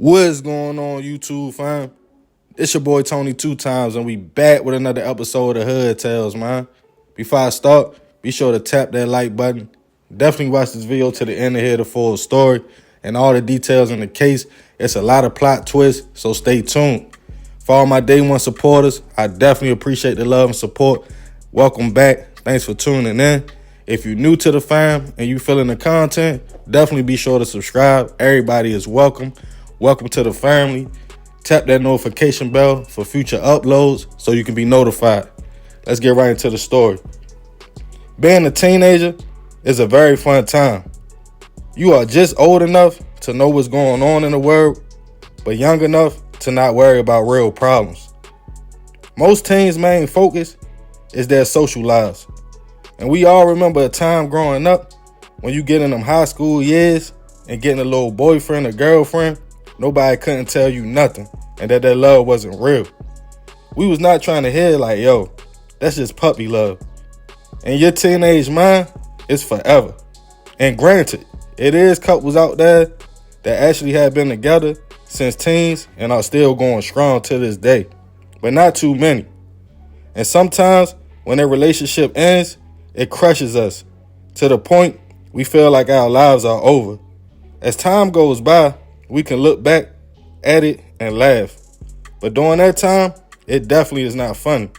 What's going on, YouTube fam? It's your boy Tony 2 times, and we back with another episode of Hood Tales, man. Before I start, be sure to tap that like button. Definitely watch this video to the end to hear the full story and all the details in the case. It's a lot of plot twists, so stay tuned. For all my day one supporters, I definitely appreciate the love and support. Welcome back. Thanks for tuning in. If you're new to the fam and you feeling the content, definitely be sure to subscribe. Everybody is welcome. Welcome to the family. Tap that notification bell for future uploads so you can be notified. Let's get right into the story. Being a teenager is a very fun time. You are just old enough to know what's going on in the world, but young enough to not worry about real problems. Most teens' main focus is their social lives. And we all remember a time growing up when you get in them high school years and getting a little boyfriend or girlfriend, nobody couldn't tell you nothing and that love wasn't real. We was not trying to hear like, yo, that's just puppy love. In your teenage mind, it's forever. And granted, it is couples out there that actually have been together since teens and are still going strong to this day, but not too many. And sometimes when their relationship ends, it crushes us to the point we feel like our lives are over. As time goes by, we can look back at it and laugh. But during that time, it definitely is not funny.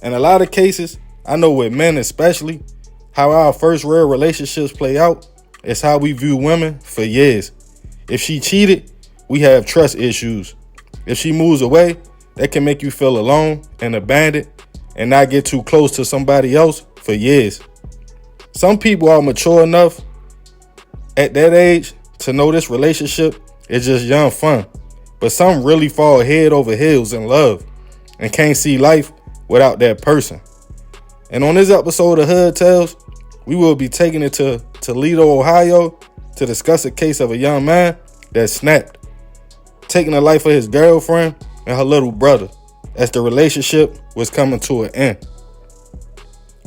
In a lot of cases, I know with men especially, how our first real relationships play out is how we view women for years. If she cheated, we have trust issues. If she moves away, that can make you feel alone and abandoned and not get too close to somebody else for years. Some people are mature enough at that age to know this relationship is just young fun, but some really fall head over heels in love and can't see life without that person. And on this episode of Hood Tales, we will be taking it to Toledo, Ohio to discuss a case of a young man that snapped, taking the life of his girlfriend and her little brother as the relationship was coming to an end.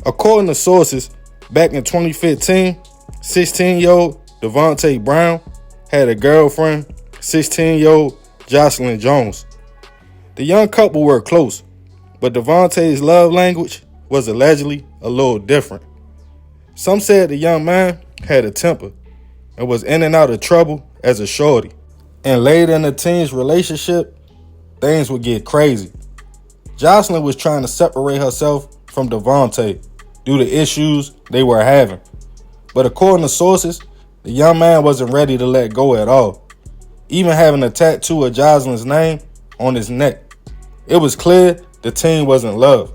According to sources, back in 2015, 16-year-old Devonte Brown had a girlfriend, 16-year-old Jocelyn Jones. The young couple were close, but Devonte's love language was allegedly a little different. Some said the young man had a temper and was in and out of trouble as a shorty. And later in the teen's relationship, things would get crazy. Jocelyn was trying to separate herself from Devonte due to issues they were having. But according to sources, the young man wasn't ready to let go at all, even having a tattoo of Jocelyn's name on his neck. It was clear the teen was in love.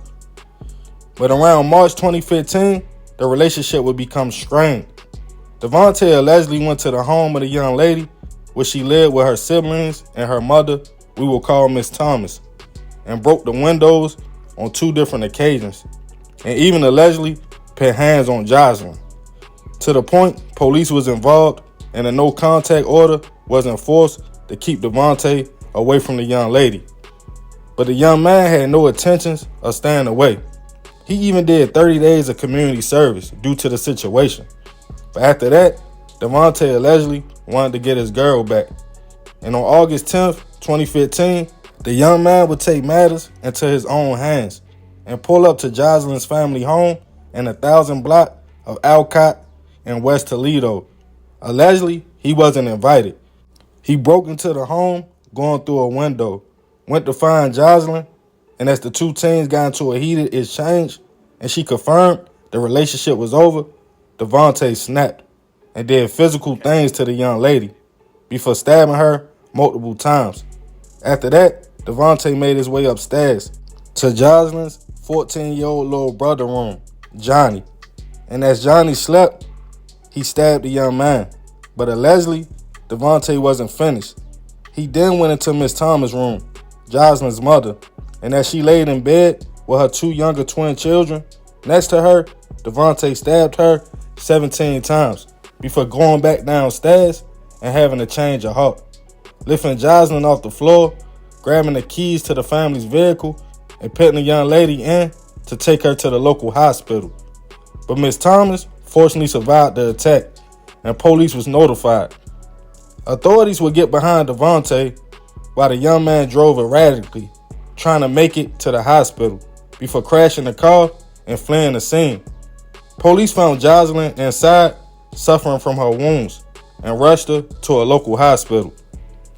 But around March 2015, the relationship would become strained. Devonte allegedly went to the home of the young lady where she lived with her siblings and her mother, we will call Miss Thomas, and broke the windows on 2 different occasions, and even allegedly put hands on Jocelyn. To the point, police was involved and a no contact order was enforced to keep Devonte away from the young lady. But the young man had no intentions of staying away. He even did 30 days of community service due to the situation. But after that, Devonte allegedly wanted to get his girl back. And on August 10th, 2015, the young man would take matters into his own hands and pull up to Jocelyn's family home in 1,000 block of Alcott in West Toledo. Allegedly, he wasn't invited. He broke into the home going through a window, went to find Jocelyn, and as the 2 teens got into a heated exchange and she confirmed the relationship was over, Devonte snapped and did physical things to the young lady before stabbing her multiple times. After that, Devonte made his way upstairs to Jocelyn's 14-year-old little brother room, Johnny. And as Johnny slept, he stabbed the young man. But allegedly, Devonte wasn't finished. He then went into Miss Thomas' room, Jocelyn's mother, and as she laid in bed with her 2 younger twin children next to her, Devonte stabbed her 17 times before going back downstairs and having a change of heart, lifting Jocelyn off the floor, grabbing the keys to the family's vehicle, and putting the young lady in to take her to the local hospital. But Miss Thomas fortunately survived the attack, and police was notified. Authorities would get behind Devonte while the young man drove erratically, trying to make it to the hospital before crashing the car and fleeing the scene. Police found Jocelyn inside, suffering from her wounds, and rushed her to a local hospital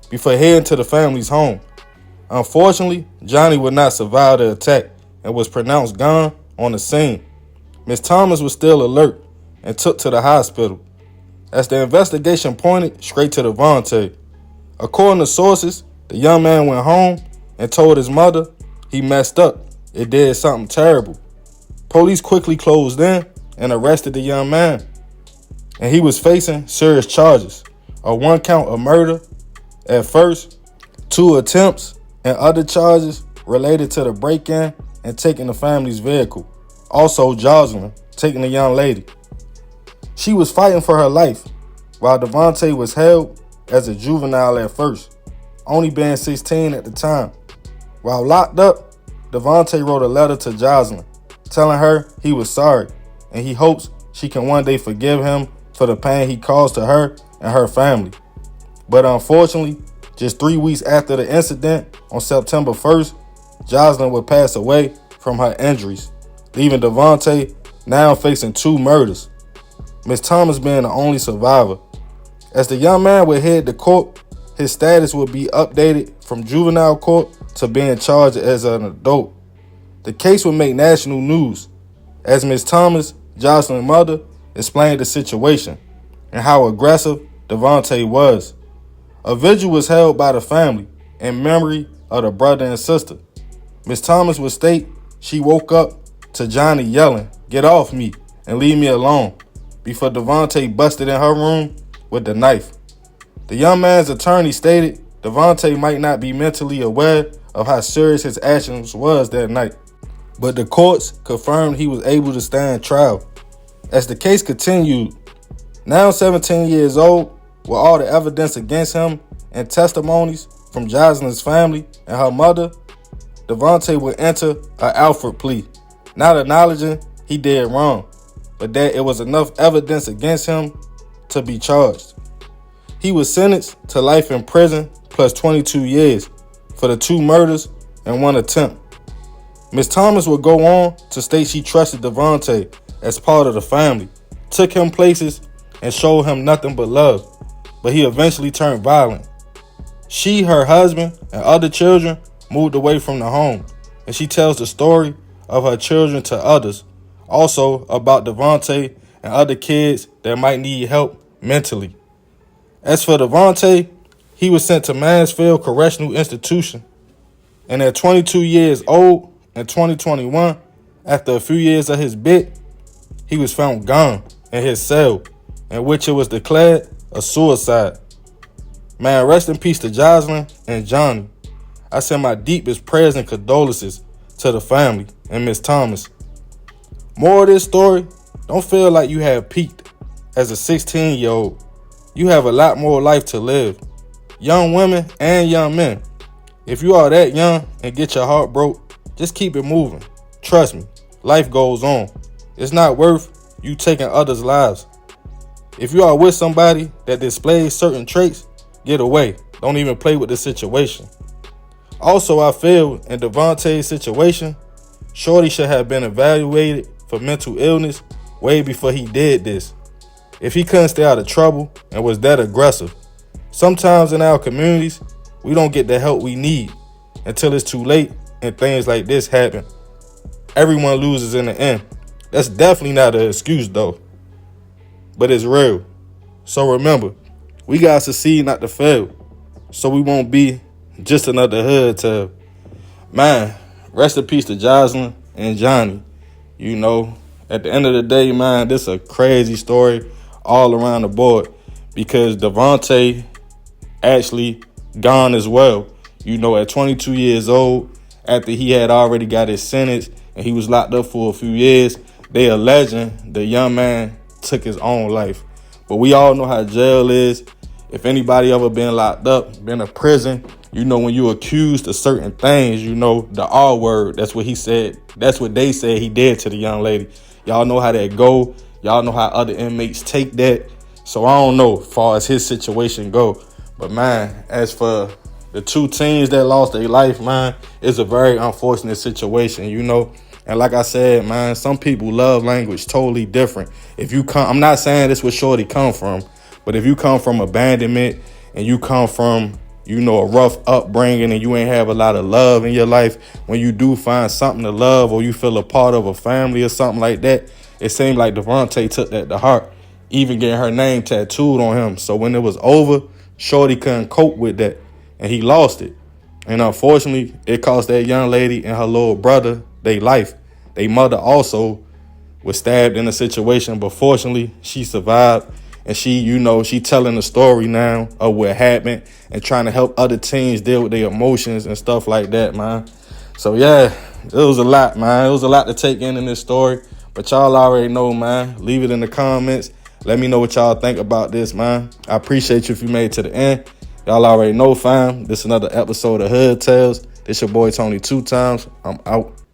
before heading to the family's home. Unfortunately, Johnny would not survive the attack and was pronounced gone on the scene. Ms. Thomas was still alert and took to the hospital, as the investigation pointed straight to Devonte. According to sources, the young man went home and told his mother he messed up. It did something terrible. Police quickly closed in and arrested the young man, and he was facing serious charges: a 1 count of murder at first, 2 attempts, and other charges related to the break-in and taking the family's vehicle. Also, Jocelyn taking the young lady. She was fighting for her life, while Devonte was held as a juvenile at first, only being 16 at the time. While locked up, Devonte wrote a letter to Jocelyn, telling her he was sorry and he hopes she can one day forgive him for the pain he caused to her and her family. But unfortunately, just 3 weeks after the incident, on September 1st, Jocelyn would pass away from her injuries, leaving Devonte now facing 2 murders, Ms. Thomas being the only survivor. As the young man would head to court, his status would be updated from juvenile court to being charged as an adult. The case would make national news, as Ms. Thomas, Jocelyn's mother, explained the situation and how aggressive Devonte was. A vigil was held by the family in memory of the brother and sister. Ms. Thomas would state she woke up to Johnny yelling, "Get off me and leave me alone," before Devonte busted in her room with the knife. The young man's attorney stated Devonte might not be mentally aware of how serious his actions was that night, but the courts confirmed he was able to stand trial. As the case continued, now 17 years old, with all the evidence against him and testimonies from Jocelyn's family and her mother, Devonte would enter an Alford plea, not acknowledging he did wrong, but that it was enough evidence against him to be charged. He was sentenced to life in prison plus 22 years for the 2 murders and 1 attempt. Ms. Thomas would go on to state she trusted Devonte as part of the family, took him places, and showed him nothing but love, but he eventually turned violent. She, her husband, and other children moved away from the home, and she tells the story of her children to others, also about Devonte and other kids that might need help mentally. As for Devonte, he was sent to Mansfield Correctional Institution, and at 22 years old in 2021, after a few years of his bid, he was found gone in his cell, in which it was declared a suicide. Man, rest in peace to Jocelyn and Johnny. I send my deepest prayers and condolences to the family and Ms. Thomas. More of this story, don't feel like you have peaked as a 16-year-old. You have a lot more life to live. Young women and young men, if you are that young and get your heart broke, just keep it moving. Trust me, life goes on. It's not worth you taking others' lives. If you are with somebody that displays certain traits, get away. Don't even play with the situation. Also, I feel in Devontae's situation, Shorty should have been evaluated for mental illness way before he did this. If he couldn't stay out of trouble and was that aggressive. Sometimes in our communities, we don't get the help we need until it's too late and things like this happen. Everyone loses in the end. That's definitely not an excuse though, but it's real. So remember, we gotta succeed not to fail, so we won't be just another hood tale. Man, rest in peace to Jocelyn and Johnny. You know, at the end of the day, man, this is a crazy story all around the board because Devonte actually gone as well. You know, at 22 years old, after he had already got his sentence and he was locked up for a few years, they alleging the young man took his own life. But we all know how jail is. If anybody ever been locked up, been in prison, you know when you accused of certain things, you know the R word, that's what he said. That's what they said he did to the young lady. Y'all know how that go. Y'all know how other inmates take that. So I don't know as far as his situation go. But man, as for the two teens that lost their life, man, it's a very unfortunate situation, you know. And like I said, man, some people love language totally different. If you come, I'm not saying this where Shorty come from, but if you come from abandonment and you come from, you know, a rough upbringing and you ain't have a lot of love in your life, when you do find something to love or you feel a part of a family or something like that, it seemed like Devonte took that to heart, even getting her name tattooed on him. So when it was over, Shorty couldn't cope with that and he lost it. And unfortunately, it cost that young lady and her little brother their life. Their mother also was stabbed in a situation, but fortunately, she survived. And she, you know, she telling the story now of what happened and trying to help other teens deal with their emotions and stuff like that, man. So, yeah, it was a lot, man. It was a lot to take in this story. But y'all already know, man. Leave it in the comments. Let me know what y'all think about this, man. I appreciate you if you made it to the end. Y'all already know, fam. This is another episode of Hood Tales. This your boy Tony 2 times. I'm out.